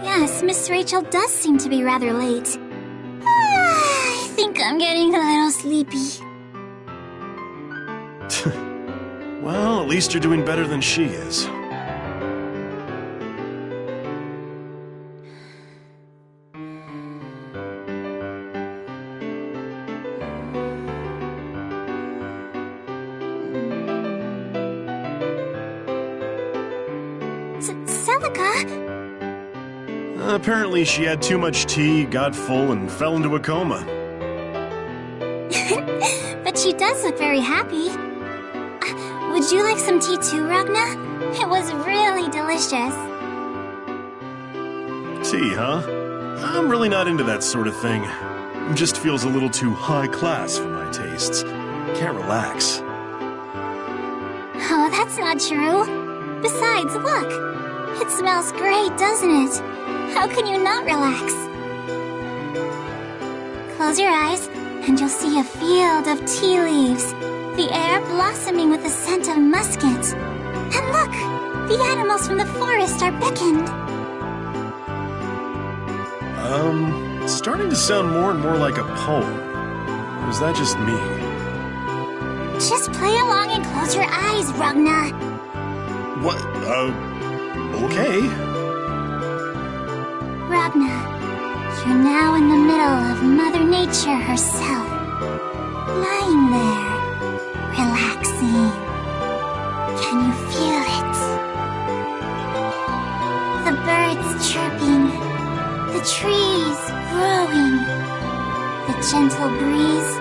Yes, Miss Rachel does seem to be rather late. I think I'm getting a little sleepy. Well, at least you're doing better than she is. Celica? Apparently she had too much tea, got full, and fell into a coma. But she does look very happy. Would you like some tea too, Ragna? It was really delicious. Tea, huh? I'm really not into that sort of thing. It just feels a little too high class for my tastes. Can't relax. Oh, that's not true. Besides, look. It smells great, doesn't it? How can you not relax? Close your eyes, and you'll see a field of tea leaves. The air blossoming with the scent of musket. And look! The animals from the forest are beckoned. It's starting to sound more and more like a poem. Or is that just me? Just play along and close your eyes, Ragna. What? Okay. Ragna, you're now in the middle of Mother Nature herself. Lying there, relaxing. Can you feel it? The birds chirping, the trees growing, the gentle breeze,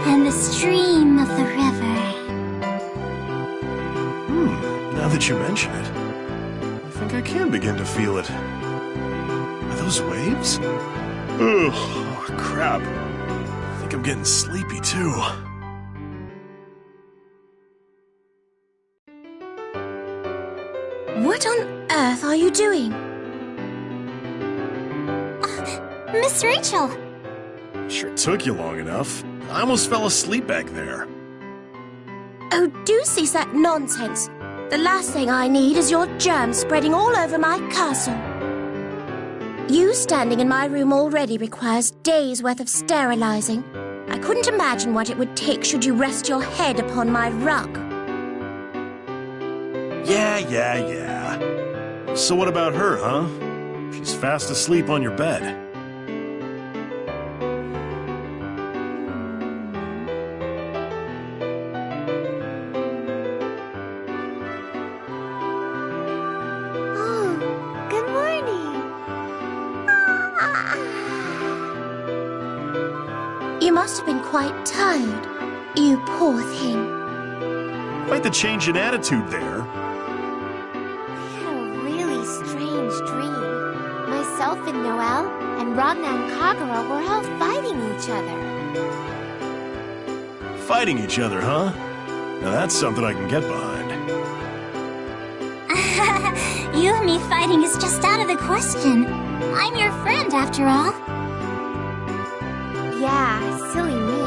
and the stream of the river. Now that you mention it, I think I can begin to feel it. Are those waves? Ugh, oh, crap. I think I'm getting sleepy too. What on earth are you doing? Miss Rachel! Sure took you long enough. I almost fell asleep back there. Oh, do cease that nonsense. The last thing I need is your germs spreading all over my castle. You standing in my room already requires days' worth of sterilizing. I couldn't imagine what it would take should you rest your head upon my rug. Yeah. So what about her, huh? She's fast asleep on your bed. You must have been quite tired, you poor thing. Quite the change in attitude there. We had a really strange dream. Myself and Noelle and Ragna and Kagura were all fighting each other. Fighting each other, huh? Now that's something I can get behind. You and me fighting is just out of the question. I'm your friend, after all. Yeah, silly me.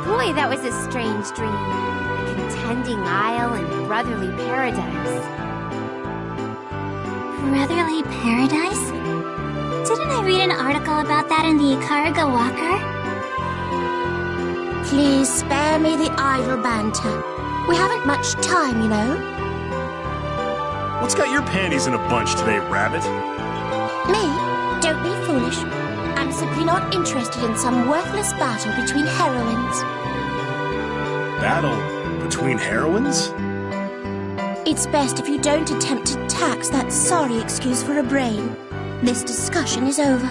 Boy, that was a strange dream. A contending isle and brotherly paradise. Brotherly paradise? Didn't I read an article about that in the Ikariga Walker? Please spare me the idle banter. We haven't much time, you know. What's got your panties in a bunch today, Rabbit? Me? Don't be foolish. I'm simply not interested in some worthless battle between heroines. Battle between heroines? It's best if you don't attempt to tax that sorry excuse for a brain. This discussion is over.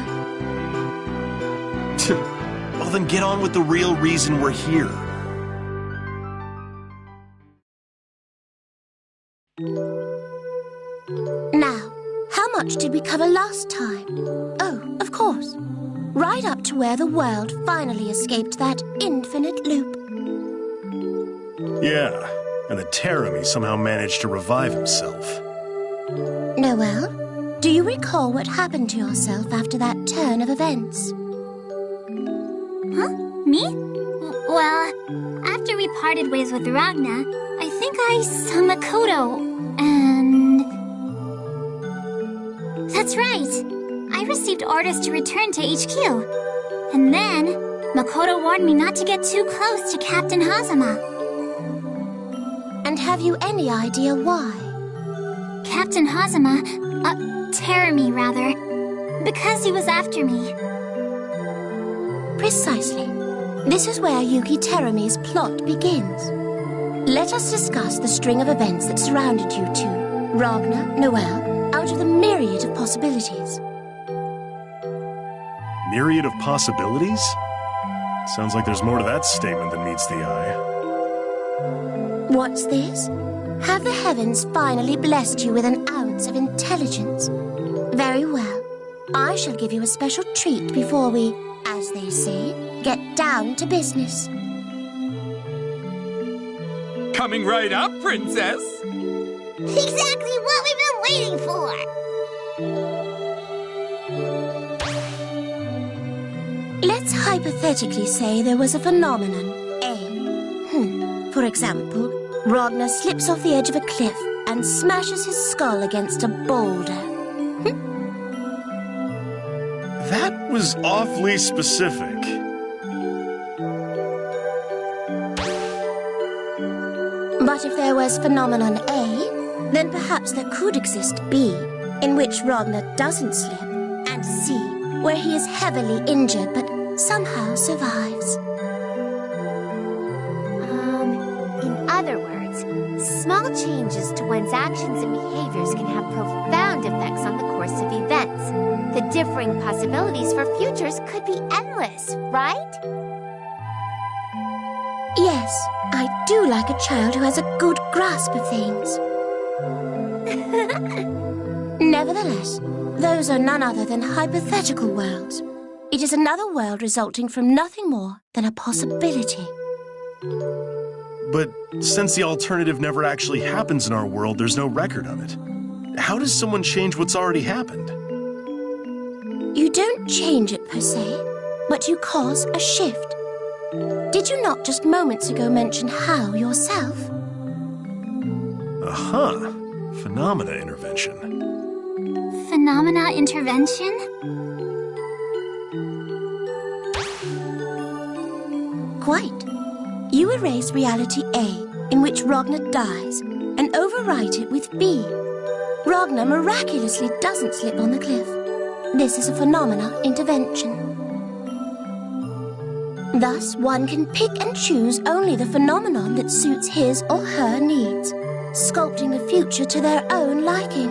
Well, then get on with the real reason we're here. Now, how much did we cover last time? Oh, of course. Right up to where the world finally escaped that infinite loop. Yeah, and the Terramy somehow managed to revive himself. Noelle, do you recall what happened to yourself after that turn of events? Huh? Me? Well, after we parted ways with Ragna, I think I saw Makoto, and... That's right! I received orders to return to HQ. And then, Makoto warned me not to get too close to Captain Hazama. And have you any idea why? Captain Hazama, Terumi rather, because he was after me. Precisely. This is where Yuki Terumi's plot begins. Let us discuss the string of events that surrounded you two, Ragnar, Noel, out of the myriad of possibilities. Myriad of possibilities? Sounds like there's more to that statement than meets the eye. What's this? Have the heavens finally blessed you with an ounce of intelligence? Very well. I shall give you a special treat before we, as they say, get down to business. Coming right up, Princess! Exactly what we've been waiting for! Let's hypothetically say there was a phenomenon, A. For example, Ragnar slips off the edge of a cliff and smashes his skull against a boulder. That was awfully specific. But if there was phenomenon A, then perhaps there could exist B, in which Ragnar doesn't slip, and C, where he is heavily injured but somehow survives. In other words, small changes to one's actions and behaviors can have profound effects on the course of events. The differing possibilities for futures could be endless, right? Yes, I do like a child who has a good grasp of things. Nevertheless, those are none other than hypothetical worlds. It is another world resulting from nothing more than a possibility. But since the alternative never actually happens in our world, there's no record of it. How does someone change what's already happened? You don't change it per se, but you cause a shift. Did you not just moments ago mention how yourself? Aha! Phenomena intervention. Phenomena intervention? Quite. You erase reality A, in which Ragnar dies, and overwrite it with B. Ragnar miraculously doesn't slip on the cliff. This is a phenomena intervention. Thus, one can pick and choose only the phenomenon that suits his or her needs, sculpting the future to their own liking.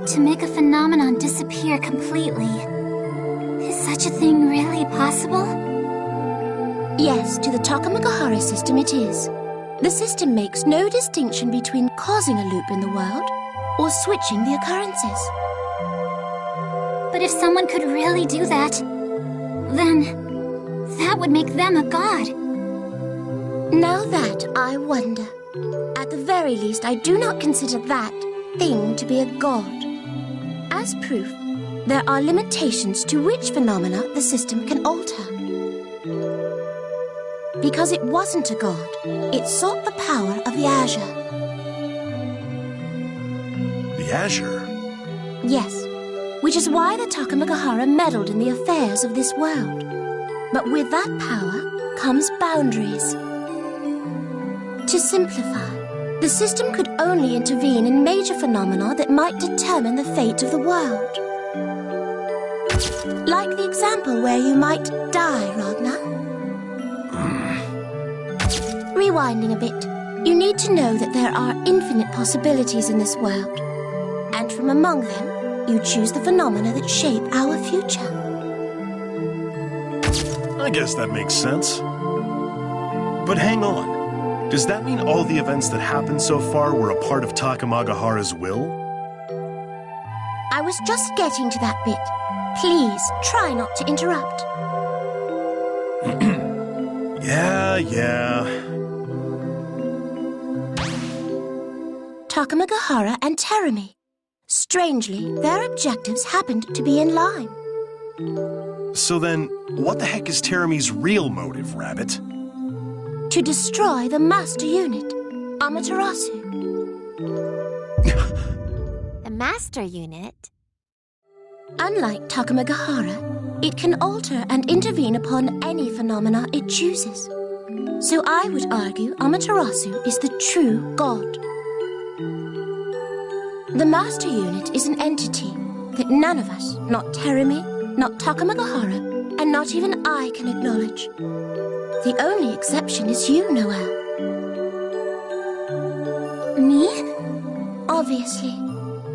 To make a phenomenon disappear completely. Is such a thing really possible? Yes, to the Takamagahara system it is. The system makes no distinction between causing a loop in the world or switching the occurrences. But if someone could really do that, then that would make them a god. Now that I wonder. At the very least, I do not consider that thing to be a god. As proof, there are limitations to which phenomena the system can alter. Because it wasn't a god, it sought the power of the Azure. The Azure? Yes, which is why the Takamagahara meddled in the affairs of this world. But with that power comes boundaries. To simplify, the system could only intervene in major phenomena that might determine the fate of the world. Like the example where you might die, Ragnar. Rewinding a bit, you need to know that there are infinite possibilities in this world. And from among them, you choose the phenomena that shape our future. I guess that makes sense. But hang on. Does that mean all the events that happened so far were a part of Takamagahara's will? I was just getting to that bit. Please, try not to interrupt. Yeah. Takamagahara and Terumi. Strangely, their objectives happened to be in line. So then, what the heck is Terumi's real motive, Rabbit? To destroy the master unit, Amaterasu. The master unit? Unlike Takamagahara, it can alter and intervene upon any phenomena it chooses. So I would argue Amaterasu is the true god. The Master Unit is an entity that none of us, not Terumi, not Takamagahara, and not even I can acknowledge. The only exception is you, Noelle. Me? Obviously.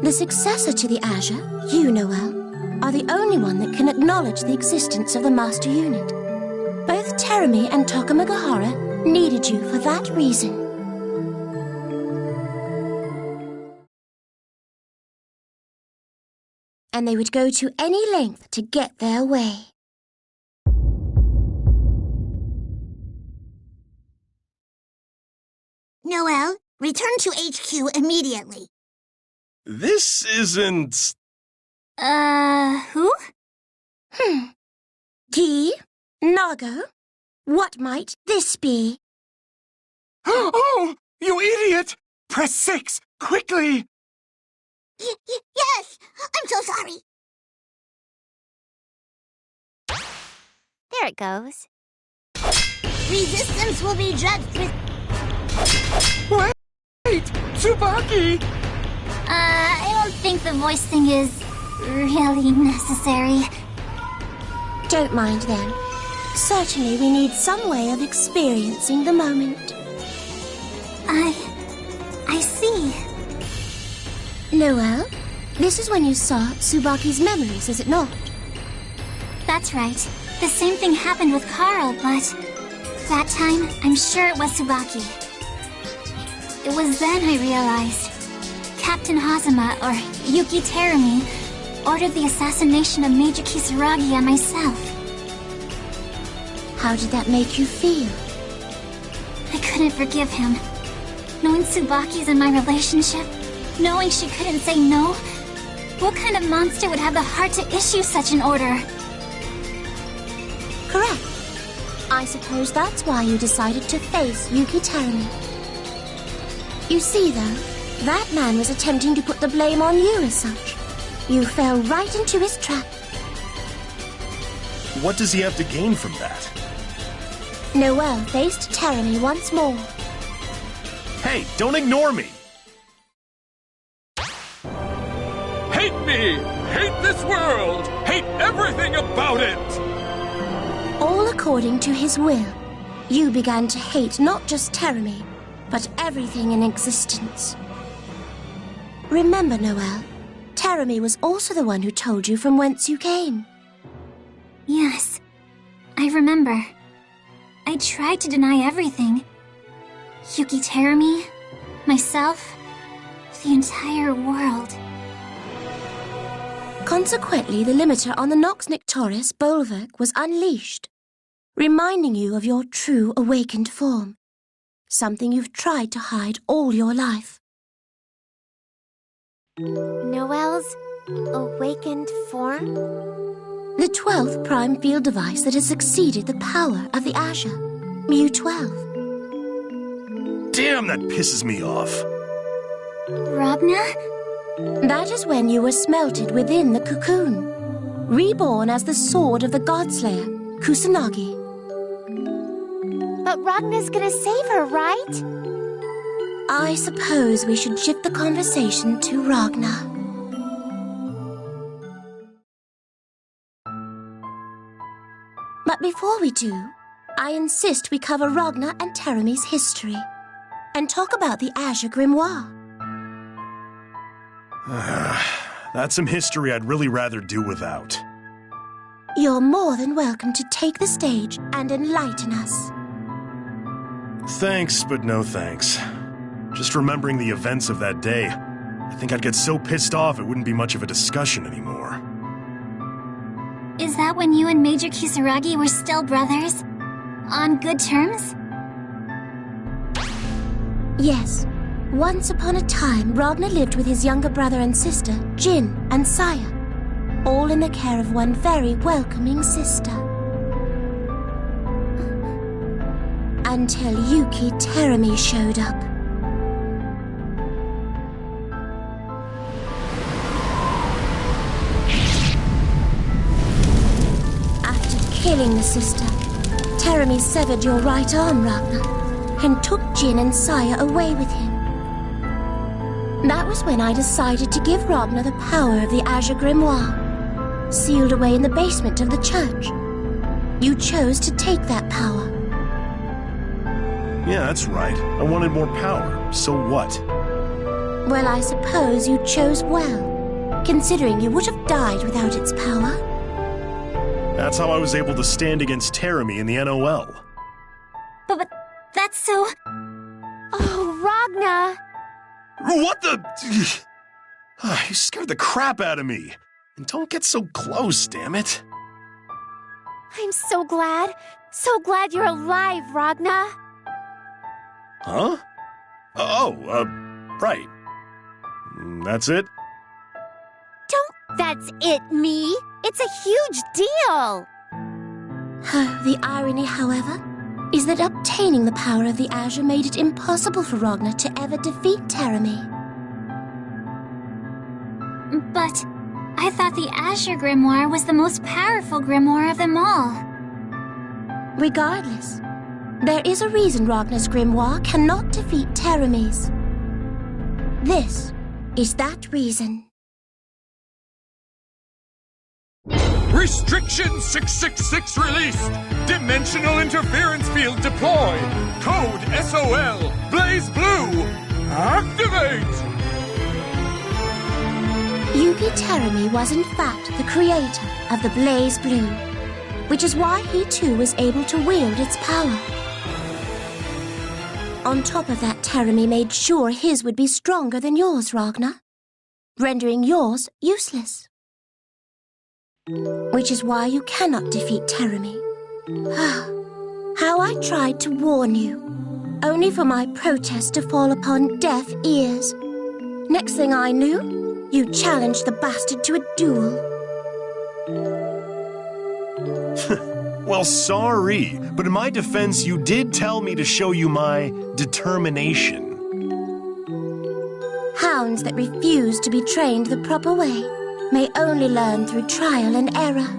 The successor to the Azure, you, Noelle, are the only one that can acknowledge the existence of the Master Unit. Both Terumi and Takamagahara needed you for that reason. And they would go to any length to get their way. Noelle, return to HQ immediately. This isn't... Who? Gi? Nago? What might this be? Oh, you idiot! Press 6, quickly! Yes! I'm so sorry! There it goes. Resistance will be judged with... Wait! Tsubaki! I don't think the voice thing is really necessary. Don't mind then. Certainly we need some way of experiencing the moment. I see. Noelle, this is when you saw Tsubaki's memories, is it not? That's right. The same thing happened with Carl, but... that time, I'm sure it was Tsubaki. It was then I realized... Captain Hazama, or Yuki Terumi, ordered the assassination of Major Kisaragi and myself. How did that make you feel? I couldn't forgive him. Knowing Tsubaki's and my relationship, knowing she couldn't say no, what kind of monster would have the heart to issue such an order? Correct. I suppose that's why you decided to face Yuki Terumi. You see, though, that man was attempting to put the blame on you as such. You fell right into his trap. What does he have to gain from that? Noelle faced Terumi once more. Hey, don't ignore me! Hate me! Hate this world! Hate everything about it! All according to his will, you began to hate not just Terumi, but everything in existence. Remember, Noelle, Terumi was also the one who told you from whence you came. Yes, I remember. I tried to deny everything. Yuki Terumi, myself, the entire world. Consequently, the limiter on the Nox Nictoris bulwark was unleashed, reminding you of your true awakened form, something you've tried to hide all your life. Noelle's awakened form? The 12th prime field device that has succeeded the power of the Azure, Mu-12. Damn, that pisses me off. Ragna? That is when you were smelted within the cocoon, reborn as the sword of the Godslayer, Kusanagi. But Ragna's gonna save her, right? I suppose we should shift the conversation to Ragna. But before we do, I insist we cover Ragna and Terumi's history, and talk about the Azure Grimoire. That's some history I'd really rather do without. You're more than welcome to take the stage and enlighten us. Thanks, but no thanks. Just remembering the events of that day, I think I'd get so pissed off it wouldn't be much of a discussion anymore. Is that when you and Major Kisaragi were still brothers? On good terms? Yes. Once upon a time, Ragna lived with his younger brother and sister, Jin and Saya, all in the care of one very welcoming sister. Until Yuki Terumi showed up. killing the sister, Teremi severed your right arm, Ragnar, and took Jin and Saya away with him. That was when I decided to give Ragnar the power of the Azure Grimoire, sealed away in the basement of the church. You chose to take that power. Yeah, that's right. I wanted more power. So what? Well, I suppose you chose well, considering you would have died without its power. That's how I was able to stand against Teremi in the NOL. But that's so... Oh, Ragnar! What the... You scared the crap out of me. And don't get so close, damn it. I'm so glad you're alive, Ragnar. Huh? Oh, right. That's it? That's it, me. It's a huge deal. The irony, however, is that obtaining the power of the Azure made it impossible for Ragnar to ever defeat Teremi. But I thought the Azure Grimoire was the most powerful grimoire of them all. Regardless, there is a reason Ragnar's grimoire cannot defeat Teremi's. This is that reason. Restriction 666 released! Dimensional interference field deployed! Code SOL! Blazblue! Activate! Yuki Teremi was in fact the creator of the Blazblue, which is why he too was able to wield its power. On top of that, Teremi made sure his would be stronger than yours, Ragnar, rendering yours useless. Which is why you cannot defeat Teremi. How I tried to warn you, only for my protest to fall upon deaf ears. Next thing I knew, you challenged the bastard to a duel. Well, sorry, but in my defense, you did tell me to show you my determination. Hounds that refuse to be trained the proper way may only learn through trial and error.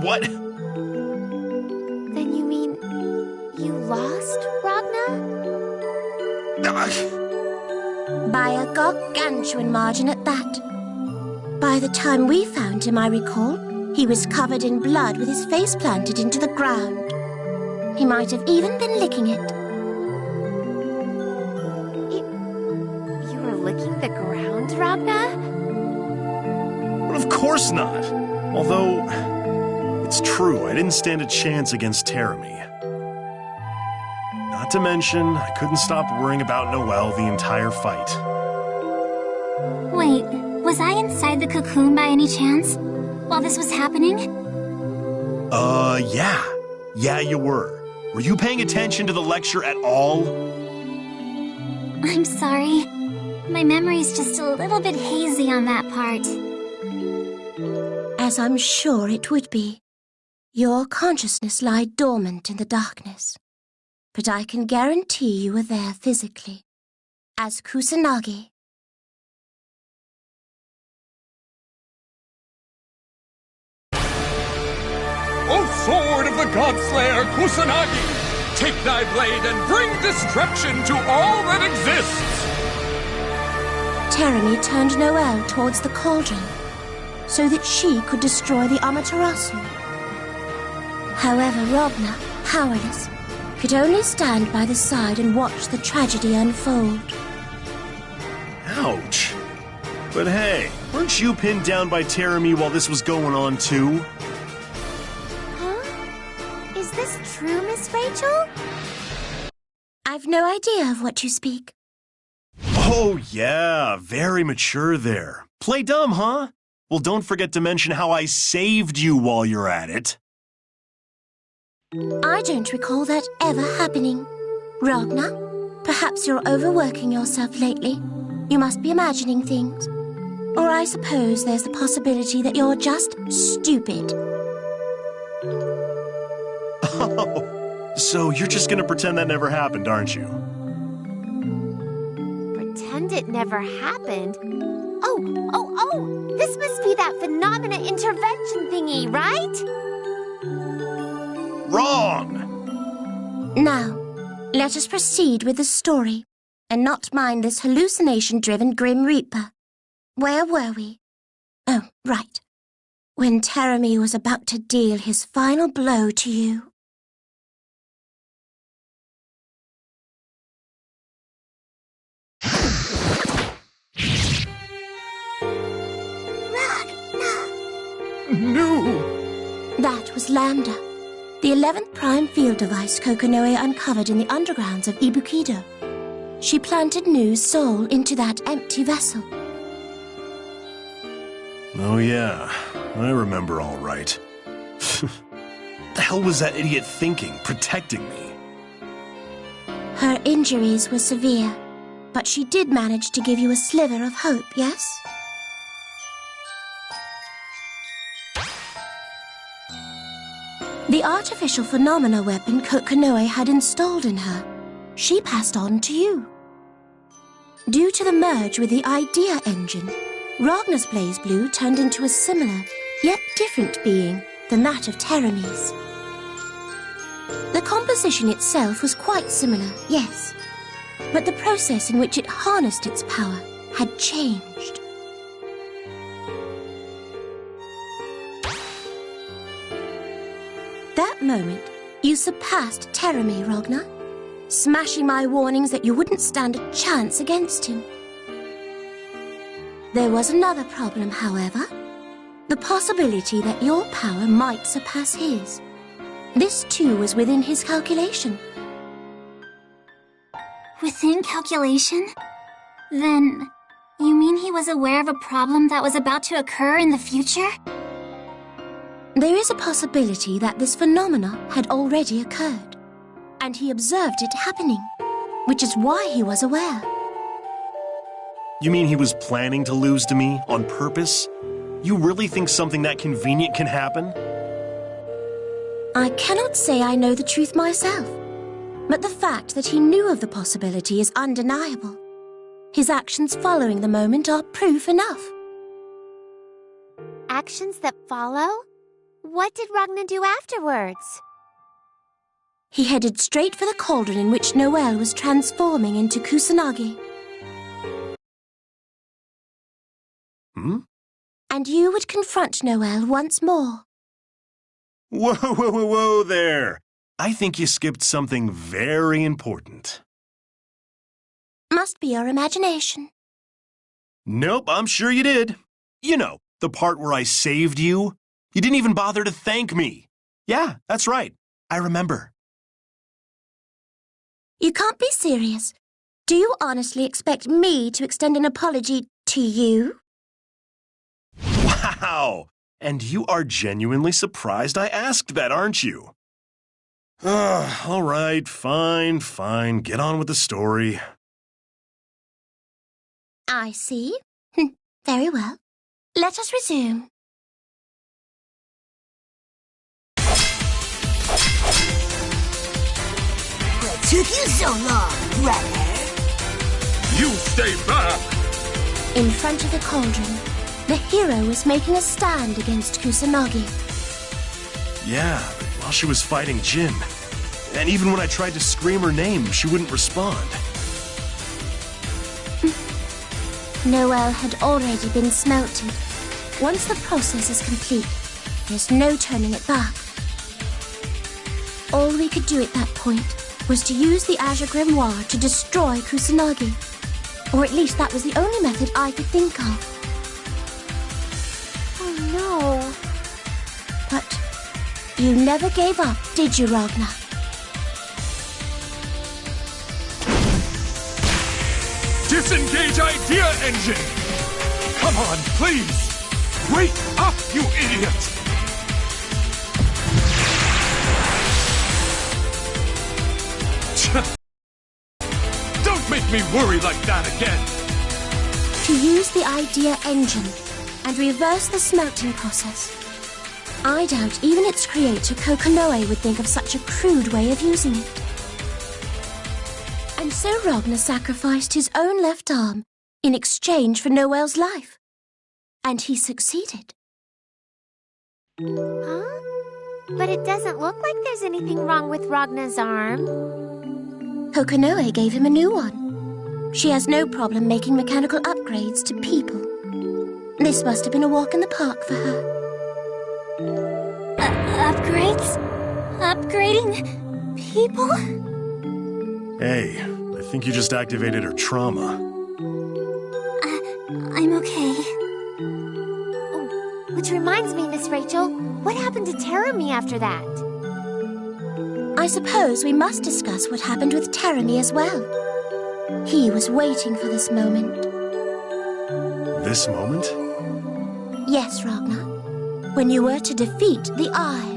What? Then you mean you lost, Ragnar? By a gargantuan margin at that. By the time we found him, I recall, he was covered in blood with his face planted into the ground. He might have even been licking it. You were licking the ground, Ragnar? Of course not. Although, it's true, I didn't stand a chance against Teremi. Not to mention, I couldn't stop worrying about Noelle the entire fight. Wait, was I inside the cocoon by any chance? While this was happening? Yeah. Yeah, you were. Were you paying attention to the lecture at all? I'm sorry. My memory's just a little bit hazy on that part. As I'm sure it would be. Your consciousness lied dormant in the darkness. But I can guarantee you were there physically. As Kusanagi. O sword of the Godslayer Kusanagi! Take thy blade and bring destruction to all that exists! Teremi turned Noelle towards the cauldron, so that she could destroy the Amaterasu. However, Ragnar, powerless, could only stand by the side and watch the tragedy unfold. Ouch. But hey, weren't you pinned down by Teremi while this was going on too? Huh? Is this true, Miss Rachel? I've no idea of what you speak. Oh yeah, very mature there. Play dumb, huh? Well, don't forget to mention how I saved you while you're at it. I don't recall that ever happening. Ragnar, perhaps you're overworking yourself lately. You must be imagining things. Or I suppose there's the possibility that you're just stupid. Oh, so you're just gonna pretend that never happened, aren't you? Pretend it never happened? Oh! This must be that phenomena intervention thingy, right? Wrong! Now, let us proceed with the story, and not mind this hallucination-driven Grim Reaper. Where were we? Oh, right. When Teremy was about to deal his final blow to you. No! That was Lambda, the 11th prime field device Kokonoe uncovered in the undergrounds of Ibukido. She planted Nu's soul into that empty vessel. Oh yeah, I remember all right. The hell was that idiot thinking, protecting me? Her injuries were severe, but she did manage to give you a sliver of hope, yes? The artificial phenomena weapon Kokonoe had installed in her, she passed on to you. Due to the merge with the Idea engine, Ragnar's Blazblue turned into a similar, yet different being than that of Teremy's. The composition itself was quite similar, yes, but the process in which it harnessed its power had changed. That moment, you surpassed Teremy, Ragnar, smashing my warnings that you wouldn't stand a chance against him. There was another problem, however. The possibility that your power might surpass his. This too was within his calculation. Within calculation? Then, you mean he was aware of a problem that was about to occur in the future? There is a possibility that this phenomena had already occurred, and he observed it happening, which is why he was aware. You mean he was planning to lose to me on purpose? You really think something that convenient can happen? I cannot say I know the truth myself, but the fact that he knew of the possibility is undeniable. His actions following the moment are proof enough. Actions that follow? What did Ragnar do afterwards? He headed straight for the cauldron in which Noelle was transforming into Kusanagi. Hmm? And you would confront Noelle once more. Whoa there! I think you skipped something very important. Must be your imagination. Nope, I'm sure you did. You know, the part where I saved you. You didn't even bother to thank me. Yeah, that's right. I remember. You can't be serious. Do you honestly expect me to extend an apology to you? Wow! And you are genuinely surprised I asked that, aren't you? All right, fine. Get on with the story. I see. Very well. Let us resume. What took you so long, brother? You stay back! In front of the cauldron, the hero was making a stand against Kusanagi. Yeah, but while she was fighting Jin. And even when I tried to scream her name, she wouldn't respond. Noelle had already been smelted. Once the process is complete, there's no turning it back. All we could do at that point was to use the Azure Grimoire to destroy Kusanagi. Or at least that was the only method I could think of. Oh no. But you never gave up, did you, Ragnar? Disengage Idea Engine! Come on, please! Wake up, you idiot! Don't make me worry like that again! To use the Idea engine and reverse the smelting process. I doubt even its creator, Kokonoe, would think of such a crude way of using it. And so Ragnar sacrificed his own left arm in exchange for Noelle's life. and he succeeded. Huh? But it doesn't look like there's anything wrong with Ragna's arm. Hokonoe gave him a new one. She has no problem making mechanical upgrades to people. This must have been a walk in the park for her. Upgrades? Upgrading people? Hey, I think you just activated her trauma. I'm okay. Oh, which reminds me, Miss Rachel, what happened to Terami after that? I suppose we must discuss what happened with Terami as well. He was waiting for this moment. This moment? Yes, Ragnar. When you were to defeat the Eye.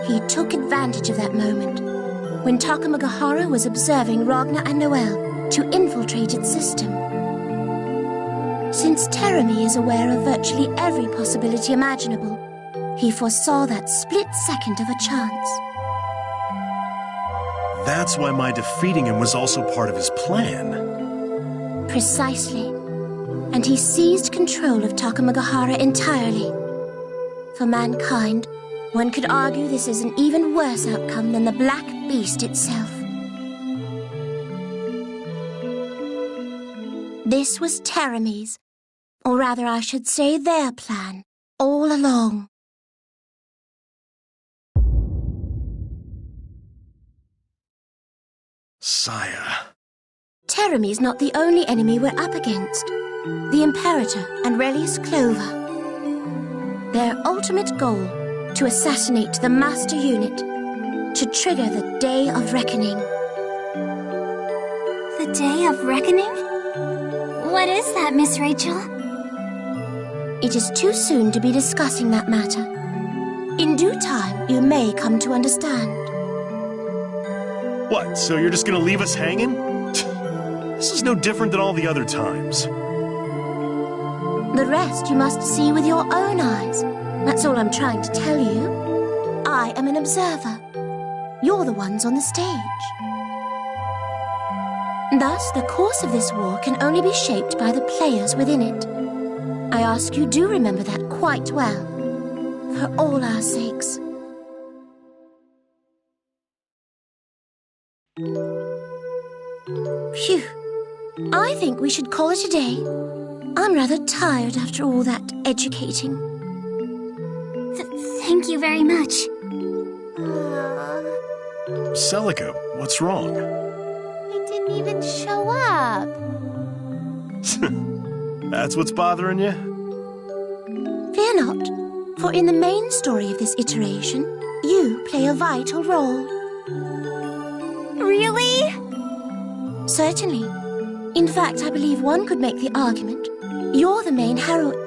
He took advantage of that moment, when Takamagahara was observing Ragnar and Noelle to infiltrate its system. Since Terami is aware of virtually every possibility imaginable, he foresaw that split second of a chance. That's why my defeating him was also part of his plan. Precisely. And he seized control of Takamagahara entirely. For mankind, one could argue this is an even worse outcome than the Black Beast itself. This was Terami's, or rather I should say their plan, all along. Saya. Terami's not the only enemy we're up against. The Imperator and Relius Clover. Their ultimate goal, to assassinate the Master Unit, to trigger the Day of Reckoning. The Day of Reckoning? What is that, Miss Rachel? It is too soon to be discussing that matter. In due time, you may come to understand. What, so you're just gonna leave us hanging? This is no different than all the other times. The rest you must see with your own eyes. That's all I'm trying to tell you. I am an observer. You're the ones on the stage. Thus, the course of this war can only be shaped by the players within it. I ask you do remember that quite well, for all our sakes. Phew. I think we should call it a day. I'm rather tired after all that educating. Thank you very much. Celica, what's wrong? He didn't even show up. That's what's bothering you? Fear not, for in the main story of this iteration, you play a vital role. Really? Certainly. In fact, I believe one could make the argument. You're the main heroine.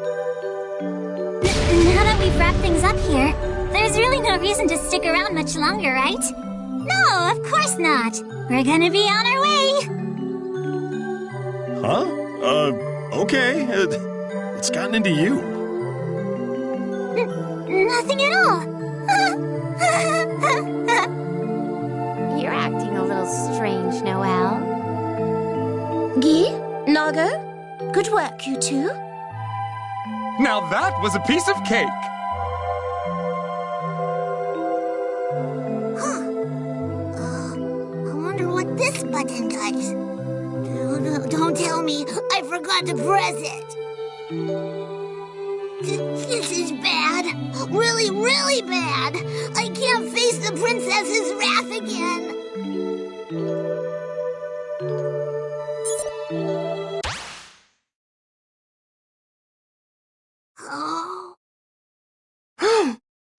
Now that we've wrapped things up here, there's really no reason to stick around much longer, right? No, of course not. We're gonna be on our way. Huh? Okay. What's gotten into you? Nothing at all. You're acting a little strange, Noelle. Guy, Nago, good work, you two. Now that was a piece of cake. I wonder what this button does. No, don't tell me I forgot to press it. This is bad. Really, really bad. I can't face the princess's wrath again. Oh.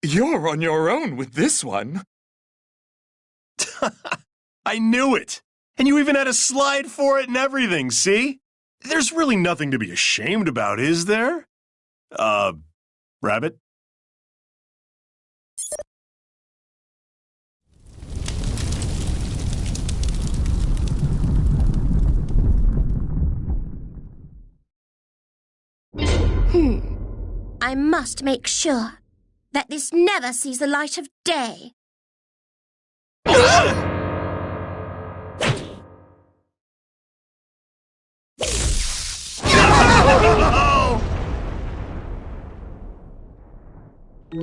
You're on your own with this one. I knew it! And you even had a slide for it and everything, see? There's really nothing to be ashamed about, is there? Rabbit? I must make sure that this never sees the light of day. I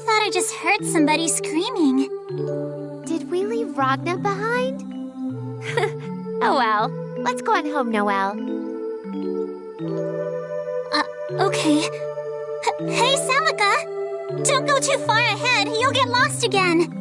thought I just heard somebody screaming. Did we leave Ragna behind? Oh well. Let's go on home, Noelle. Okay. Hey, Celica! Don't go too far ahead, you'll get lost again!